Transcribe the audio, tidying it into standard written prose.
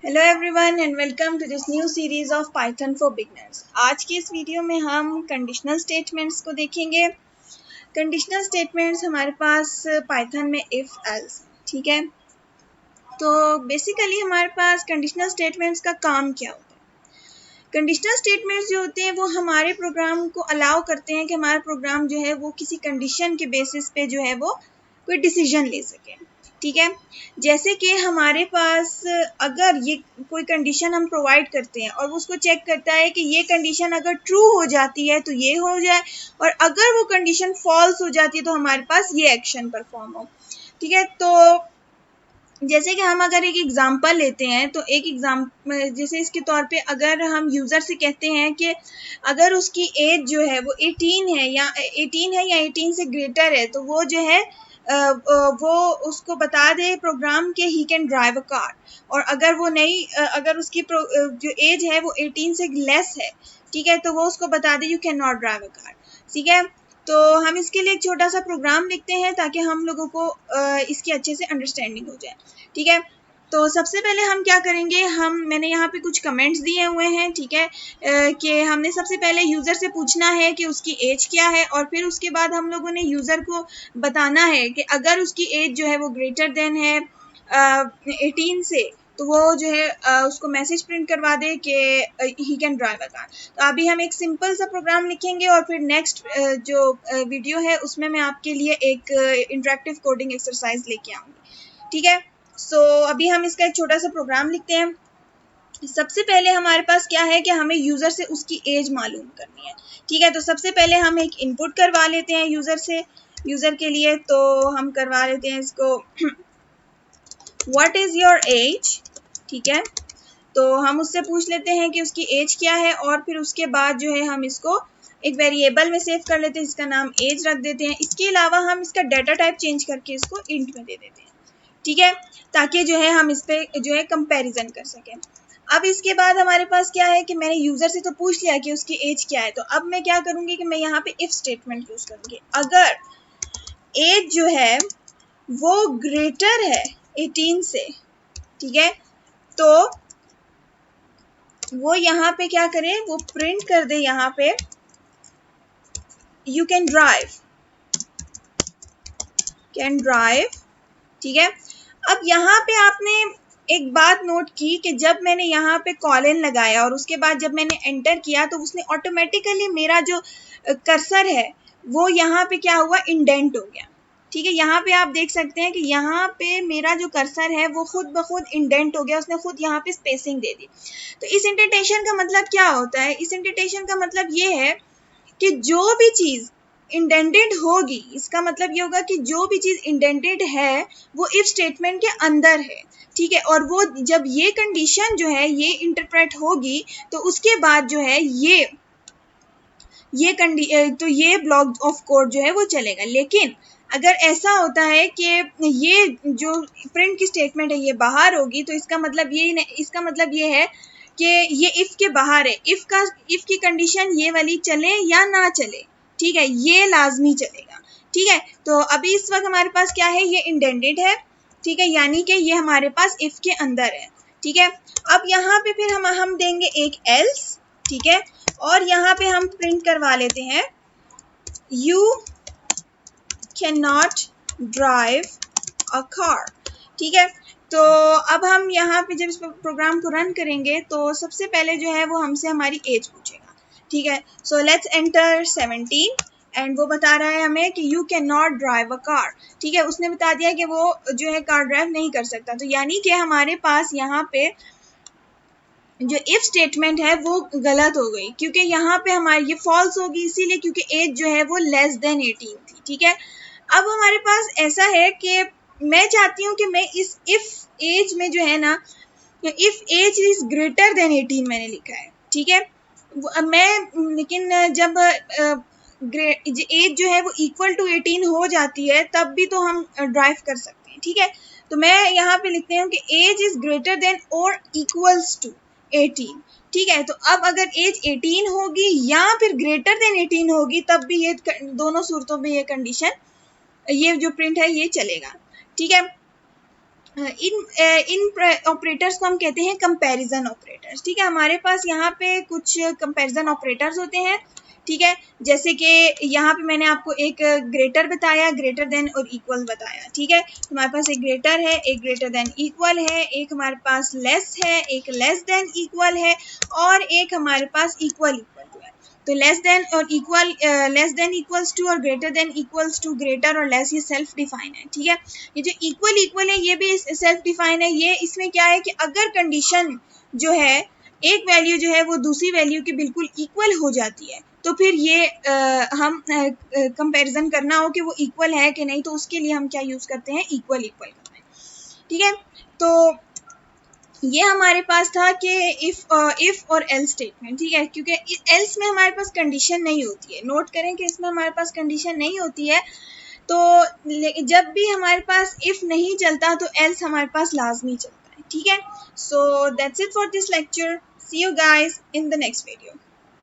Hello everyone and welcome to this new series of Python for beginners. आज की इस video में हम कंडीशनल स्टेटमेंट्स को देखेंगे। कंडीशनल स्टेटमेंट्स हमारे पास पाइथन में इफ एल्स, ठीक है। तो बेसिकली हमारे पास कंडीशनल स्टेटमेंट्स का काम क्या होता है। कंडीशनल स्टेटमेंट्स जो होते हैं वो हमारे प्रोग्राम को अलाउ करते हैं कि हमारा प्रोग्राम जो है वो किसी कंडीशन के बेसिस पे जो है वो कोई डिसीजन ले सके, ठीक है। जैसे कि हमारे पास अगर ये कोई कंडीशन हम प्रोवाइड करते हैं और उसको चेक करता है कि ये कंडीशन अगर ट्रू हो जाती है तो ये हो जाए, और अगर वो कंडीशन फॉल्स हो जाती है तो हमारे पास ये एक्शन परफॉर्म हो, ठीक है। तो जैसे कि हम अगर एक एग्जांपल लेते हैं तो एक एग्जांपल जैसे इसके तौर पे अगर हम यूज़र से कहते हैं कि अगर उसकी एज जो है वो 18 है या 18 से ग्रेटर है तो वो जो है वो उसको बता दे प्रोग्राम के he can drive a car, और अगर वो नहीं अगर उसकी जो एज है वो 18 से लेस है, ठीक है, तो वो उसको बता दे you can not drive a car, ठीक है। तो हम इसके लिए एक छोटा सा प्रोग्राम लिखते हैं ताकि हम लोगों को इसकी अच्छे से अंडरस्टैंडिंग हो जाए, ठीक है। तो सबसे पहले हम क्या करेंगे, मैंने यहाँ पे कुछ कमेंट्स दिए हुए हैं, ठीक है, कि हमने सबसे पहले यूज़र से पूछना है कि उसकी एज क्या है, और फिर उसके बाद हम लोगों ने यूज़र को बताना है कि अगर उसकी एज जो है वो ग्रेटर देन है 18 से, तो वो जो है उसको मैसेज प्रिंट करवा दे कि he can drive a car. तो अभी हम एक सिंपल सा प्रोग्राम लिखेंगे और फिर नेक्स्ट जो वीडियो है उसमें मैं आपके लिए एक इंटरेक्टिव कोडिंग एक्सरसाइज लेके आऊँगी, ठीक है। सो अभी हम इसका एक छोटा सा प्रोग्राम लिखते हैं। सबसे पहले हमारे पास क्या है कि हमें यूज़र से उसकी एज मालूम करनी है, ठीक है। तो सबसे पहले हम एक इनपुट करवा लेते हैं यूज़र से, यूज़र के लिए तो हम करवा लेते हैं इसको व्हाट इज़ योर एज, ठीक है। तो हम उससे पूछ लेते हैं कि उसकी एज क्या है, और फिर उसके बाद जो है हम इसको एक वेरिएबल में सेव कर लेते हैं जिसका नाम एज रख देते हैं। इसके अलावा हम इसका डाटा टाइप चेंज करके इसको इंट में दे देते हैं, ठीक है, ताकि जो है हम इस पे जो है कंपैरिजन कर सकें। अब इसके बाद हमारे पास क्या है कि मैंने यूज़र से तो पूछ लिया कि उसकी एज क्या है, तो अब मैं क्या करूँगी कि मैं यहाँ पे इफ स्टेटमेंट यूज़ करूँगी। अगर एज जो है वो ग्रेटर है 18 से, ठीक है, तो वो यहाँ पे क्या करे, वो प्रिंट कर दे यहाँ पे यू कैन ड्राइव, ठीक है। अब यहाँ पे आपने एक बात नोट की कि जब मैंने यहाँ पे कॉलन लगाया और उसके बाद जब मैंने एंटर किया तो उसने ऑटोमेटिकली मेरा जो कर्सर है वो यहाँ पे क्या हुआ, इंडेंट हो गया, ठीक है। यहाँ पे आप देख सकते हैं कि यहाँ पे मेरा जो कर्सर है वो खुद ब खुद इंडेंट हो गया, उसने खुद यहाँ पे स्पेसिंग दे दी। तो इस इंडेंटेशन का मतलब क्या होता है, इस इंडेंटेशन का मतलब ये है कि जो भी चीज़ इंडेंटेड होगी, इसका मतलब ये होगा कि जो भी चीज़ इंडेंटेड है वो इफ स्टेटमेंट के अंदर है, ठीक है। और वो जब ये कंडीशन जो है ये इंटरप्रेट होगी तो उसके बाद जो है तो ये ब्लॉक ऑफ कोड जो है वो चलेगा। लेकिन अगर ऐसा होता है कि ये जो प्रिंट की स्टेटमेंट है ये बाहर होगी तो इसका मतलब ये है कि ये इफ के बाहर है, इफ की कंडीशन ये वाली चले या ना चले, ठीक है, ये लाजमी चलेगा, ठीक है। तो अभी इस वक्त हमारे पास क्या है, ये इंडेंटेड है, ठीक है, यानी कि ये हमारे पास इफ के अंदर है, ठीक है। अब यहाँ पे फिर हम देंगे एक एल्स, ठीक है, और यहाँ पे हम प्रिंट करवा लेते हैं you can not drive a car, ठीक है। तो अब हम यहाँ पे जब इस प्रोग्राम को रन करेंगे तो सबसे पहले जो है वो हमसे हमारी एज पूछेगा, ठीक है। सो लेट्स एंटर 17 एंड वो बता रहा है हमें कि you can not drive a car, ठीक है, उसने बता दिया कि वो जो है कार ड्राइव नहीं कर सकता। तो यानी कि हमारे पास यहाँ पे जो इफ स्टेटमेंट है वो गलत हो गई, क्योंकि यहाँ पे हमारी ये फॉल्स होगी, इसीलिए क्योंकि एज जो है वो लेस देन 18 थी, ठीक है। अब हमारे पास ऐसा है कि मैं चाहती हूँ कि मैं इस इफ एज में जो है ना, if age is greater than 18 मैंने लिखा है, ठीक है। मैं लेकिन जब एज जो है वो इक्वल टू 18 हो जाती है तब भी तो हम ड्राइव कर सकते हैं, ठीक है। तो मैं यहाँ पे लिखते हूँ कि एज इज ग्रेटर देन और इक्वल्स टू 18, ठीक है। तो अब अगर एज 18 होगी या फिर ग्रेटर देन 18 होगी तब भी ये दोनों सूरतों में ये कंडीशन, ये जो प्रिंट है ये चलेगा, ठीक है। इन ऑपरेटर्स को हम कहते हैं कंपैरिजन ऑपरेटर्स। ठीक है, हमारे पास यहाँ पे कुछ कंपैरिजन ऑपरेटर्स होते हैं। ठीक है, जैसे कि यहाँ पे मैंने आपको एक ग्रेटर बताया, ग्रेटर देन और इक्वल बताया। ठीक है, हमारे पास एक ग्रेटर है, एक ग्रेटर देन इक्वल है, एक हमारे पास लेस है, एक लेस देन इक्वल है, और एक हमारे पास इक्वल इक्वल है। तो लेस देन और equal, less than equals to और greater than equals to, greater और लेस, ये सेल्फ डिफाइन है। ठीक है, ये जो इक्वल इक्वल है ये भी सेल्फ डिफाइन है। ये इसमें क्या है कि अगर कंडीशन जो है, एक वैल्यू जो है वो दूसरी वैल्यू के बिल्कुल इक्वल हो जाती है, तो फिर ये हम कंपैरिजन करना हो कि वो इक्वल है कि नहीं, तो उसके लिए हम क्या यूज करते हैं, इक्वल इक्वल करते हैं। ठीक है, तो ये हमारे पास था कि इफ और एल्स स्टेटमेंट। ठीक है, क्योंकि एल्स में हमारे पास कंडीशन नहीं होती है। नोट करें कि इसमें हमारे पास कंडीशन नहीं होती है, तो जब भी हमारे पास इफ नहीं चलता तो एल्स हमारे पास लाजमी चलता है। ठीक है, so that's it for this lecture. See you guys in the next video.